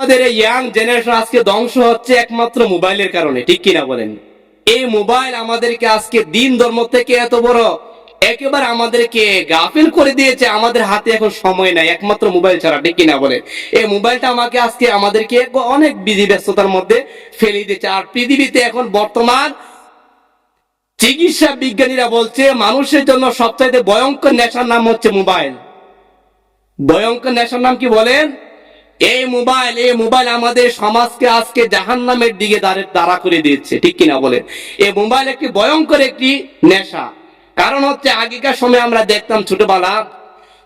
আমাদের এই young generation আজকে ধ্বংস হচ্ছে একমাত্র মোবাইলের কারণে, ঠিক কিনা বলেন? এই মোবাইল আমাদেরকে আজকে দিন ধর্ম থেকে এত বড় একেবারে আমাদেরকে গাফিল করে দিয়েছে। আমাদের হাতে এখন সময় নাই একমাত্র মোবাইল ছাড়া, ঠিক কিনা বলেন? এই মোবাইলটা আমাদেরকে অনেক বিধি ব্যস্ততার মধ্যে ফেলে দিয়েছে। আর পৃথিবীতে এখন বর্তমান চিকিৎসা বিজ্ঞানীরা বলছে মানুষের জন্য সবচাইতে ভয়ঙ্কর নেশার নাম হচ্ছে মোবাইল। ভয়ঙ্কর নেশার নাম কি বলেন? এই মোবাইল আমাদের সমাজকে আজকে জাহান্নামের দিকে দাঁড়া করে দিয়েছে, ঠিক কিনা বলেন? এই মোবাইল একটি ভয়ঙ্কর একটি নেশা। কারণ হচ্ছে আগেকার সময় আমরা দেখতাম ছোটবেলা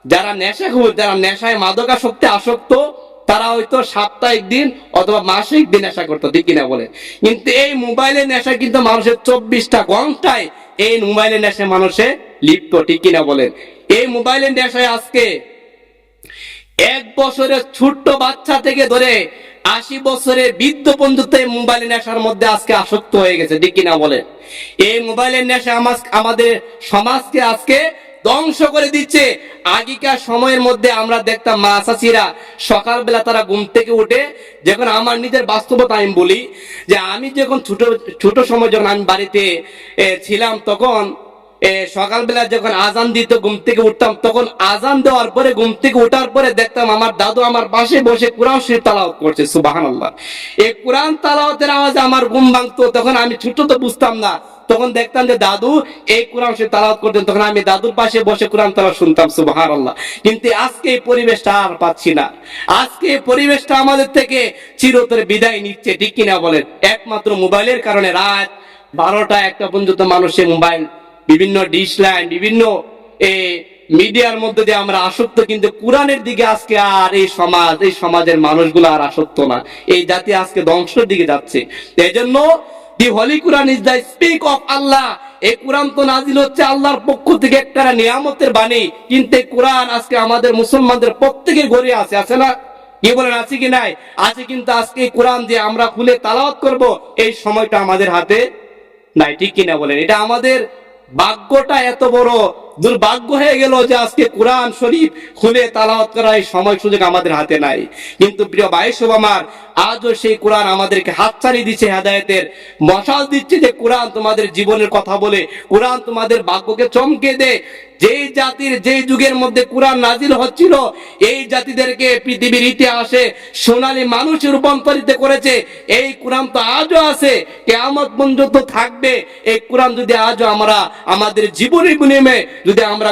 যারা নেশাখোর, যারা নেশায় মাদকাসক্তি আসক্ত, তারা হয়তো সাপ্তাহিক দিন অথবা মাসিক দিন নেশা করতো, ঠিক কিনা বলেন? কিন্তু এই মোবাইলের নেশা কিন্তু মানুষের 24টা ঘন্টায় এই মোবাইলের নেশায় মানুষে লিপ্ত, ঠিক কিনা বলেন? এই মোবাইলের নেশায় আজকে 1 বছরের ছোট্ট বাচ্চা থেকে ধরে 80 বছরের বৃদ্ধ পর্যন্ত এই মোবাইলের নেশার মধ্যে আজকে আসক্ত হয়ে গেছে, ঠিক কিনা বলেন? এই মোবাইলের নেশা আমাদের সমাজকে আজকে ধ্বংস করে দিচ্ছে। আগেকার সময়ের মধ্যে আমরা দেখতাম মা চাচিরা সকালবেলা তারা ঘুম থেকে উঠে, যখন আমার নিজের বাস্তবতা আমি বলি যে আমি যখন ছোট সময় যখন আমি বাড়িতে ছিলাম, তখন সকালবেলা যখন আজান দিত ঘুম থেকে উঠতাম, তখন আজান দেওয়ার পরে ঘুম থেকে উঠার পরে দেখতাম আমার দাদু আমার পাশে বসে কোরআন শরীফ তেলাওয়াত করছে, সুবহানাল্লাহ। এই কোরআন তেলাওয়াতের আওয়াজে আমার ঘুম ভাঙতো। তখন আমি ছোট তো বুঝতাম না, তখন দেখতাম যে দাদু এই কোরআন শরীফ তেলাওয়াত করতেন, তখন আমি দাদুর পাশে বসে কোরআন তেলাওয়াত শুনতাম, সুবহানাল্লাহ। কিন্তু আজকে এই পরিবেশটা আর পাচ্ছি না। আজকে এই পরিবেশটা আমাদের থেকে চিরতরে বিদায় নিচ্ছে, ঠিক কিনা বলেন? একমাত্র মোবাইলের কারণে রাত 12টা 1টা পর্যন্ত মানুষের মোবাইল, বিভিন্ন ডিশ লাইন, বিভিন্ন মিডিয়ার মধ্যে দিয়ে আমরা আসক্ত। কিন্তু কোরআনের দিকে আজকে আর এই সমাজের মানুষগুলো আর আসক্ত না। এই জাতি আজকে ধ্বংসের দিকে যাচ্ছে। এই জন্য দি Holi Quran is the speak of আল্লাহ। এই কোরআন তো নাজিল হচ্ছে আল্লাহর পক্ষ থেকে একটা নিয়ামতের বাণী। কিন্তু এই কোরআন আজকে আমাদের মুসলমানদের প্রত্যেকের ঘরে আছে না? কি বলেন, আছে কি নাই? আছে। কিন্তু আজকে কোরআন যে আমরা খুলে তেলাওয়াত করব, এই সময়টা আমাদের হাতে নাই, ঠিক কিনা বলেন? এটা আমাদের ভাগ্যটা এত বড় দুর্ভাগ্য হয়ে গেল যে আজকে কোরআন শরীফ খুলে তেলাওয়াত করার সময় সুযোগ আমাদের হাতে নাই। কিন্তু প্রিয় ভাই সব আমার, আজও সেই কোরআন আমাদেরকে হাতছানি দিচ্ছে, হেদায়েতের মশাল দিচ্ছে যে কোরআন তোমাদের জীবনের কথা বলে, কোরআন তোমাদের ভাগ্যকে চমকে দে। যেই জাতির যেই যুগের মধ্যে কোরআন নাজিল হচ্ছিল, এই জাতিদেরকে পৃথিবীর ইতিহাসে সোনালী মানুষে রূপান্তরিত করেছে। এই কোরআন তো আজও আছে, কিয়ামত পর্যন্ত থাকবে। এই কোরআন যদি আজও আমরা আমাদের জীবনের বিনিময়ে যদি আমরা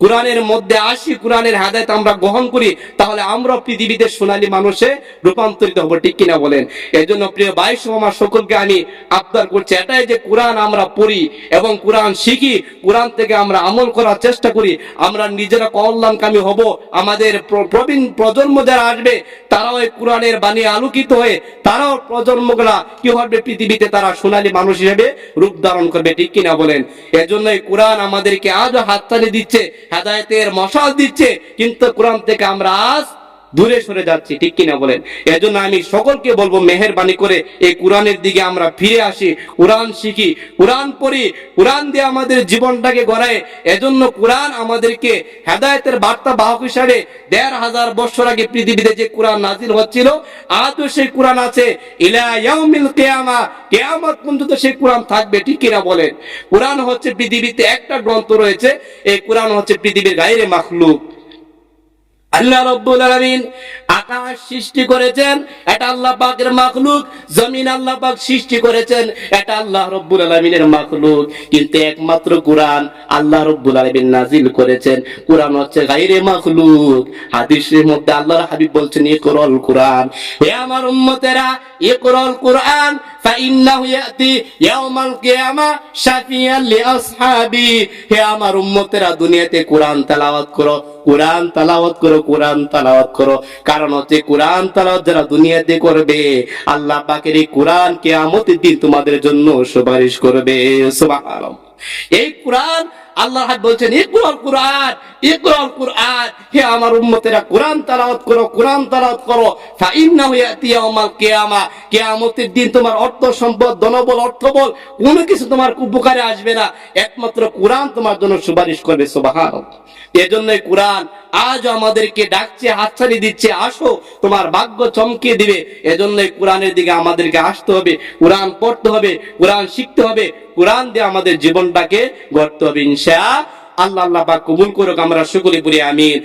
কোরআনের মধ্যে আসি, কোরআনের হেদায়েত আমরা গ্রহণ করি, তাহলে আমরা পৃথিবীতে সোনালী মানুষে রূপান্তরিত হব, ঠিক কিনা বলেন? এই জন্য প্রিয় ভাই সমাজ সকলকে আমি আবদার করছি এটাই যে কোরআন আমরা পড়ি এবং কোরআন শিখি, কোরআন থেকে আমরা আমল করার চেষ্টা করি। আমরা নিজেরা কল্যাণকামী হব, আমাদের প্রবীণ প্রজন্ম যারা আসবে তারাও এই কোরআনের বাণী আলোকিত হয়ে তারাও প্রজন্মগুলা কি হবে, পৃথিবীতে তারা সোনালী মানুষ হিসেবে রূপ ধারণ করবে, ঠিক কিনা বলেন? এজন্য এই কোরআন আমাদেরকে আজও হাততালি দিচ্ছে, হেদায়েতের মশাল দিচ্ছে, কিন্তু কোরআন থেকে আমরা আজ দূরে সরে যাচ্ছি, ঠিক কিনা বলেন? এজন্য আমি সকলকে বলবো মেহেরবানি করে এই কোরআনের দিকে আমরা ফিরে আসি, কোরআন শিখি, কোরআন পড়ি, কোরআন দিয়ে আমাদের জীবনটাকে গড়ায়। এজন্য কোরআন আমাদেরকে হেদায়েতের বার্তা বাহক হিসাবে 1500 বছর আগে পৃথিবীতে যে কোরআন নাজিল হচ্ছিল, আজও সেই কোরআন আছে ইলা ইয়াউমিল কিয়ামা, কিয়ামত পর্যন্ত সেই কোরআন থাকবে, ঠিক কিনা বলেন? কোরআন হচ্ছে পৃথিবীতে একটা গ্রন্থ রয়েছে, এই কোরআন হচ্ছে পৃথিবীর গায়রে মাখলুক। আল্লাহ রাব্বুল আলামিন আকাশ সৃষ্টি করেছেন, এটা আল্লাহ পাকের মাখলুক। জমিন আল্লাহ পাক সৃষ্টি করেছেন, এটা আল্লাহ রাব্বুল আলামিনের মাখলুক। কিন্তু একমাত্র কোরআন আল্লাহ রাব্বুল আলামিন নাজিল করেছেন, কোরআন হচ্ছে গায়রে মাখলুক। হাদিসের মধ্যে আল্লাহর হাবিব বলছেন ইকরাল কোরআন, হে আমার উম্মতেরা ইকরাল কোরআন ফাইন্নাহু ইয়াতি ইয়াউমাল কিয়ামা শাফিয়ান লিআসহাবি। হে আমার উম্মতেরা দুনিয়াতে কোরআন তেলাওয়াত করো, কোরআন তেলাওয়াত করো, কোরআন তেলাওয়াত করো। কারণ হচ্ছে কোরআন তেলাওয়াত যারা দুনিয়াতে করবে, আল্লাহ পাকের এই কোরআন কিয়ামতের দিন তোমাদের জন্য সুপারিশ করবে, সুবহানাল্লাহ। এই কোরআন আল্লাহর হাবিব বলছেন ইকরাল কুরআন, ইকরাল কুরআন, হে আমার উম্মতেরা কুরআন তেলাওয়াত করো, কুরআন তেলাওয়াত করো। ফাইন্নাহু ইয়াতি ইয়াউমাল কিয়ামা, কিয়ামতের দিন তোমার অর্থ সম্পদ, ধনবল, অর্থবল কোনো কিছু তোমার উপকারে আসবে না, একমাত্র কুরআন তোমার জন্য সুপারিশ করবে। সুবহানাল্লাহ। এজন্যই কুরআন আজ আমাদেরকে ডাকছে, হাতছানি দিচ্ছে, আসো তোমার ভাগ্য চমকিয়ে দিবে। এজন্যই কুরআনের দিকে আমাদেরকে আসতে হবে, কুরআন পড়তে হবে, কুরআন শিখতে হবে, কুরআন দিয়ে আমাদের জীবনটাকে গড়তে হবে ইনশাআল্লাহ। আল্লাহ পাক কবুল করুক, আমরা সকলে বলি আমিন।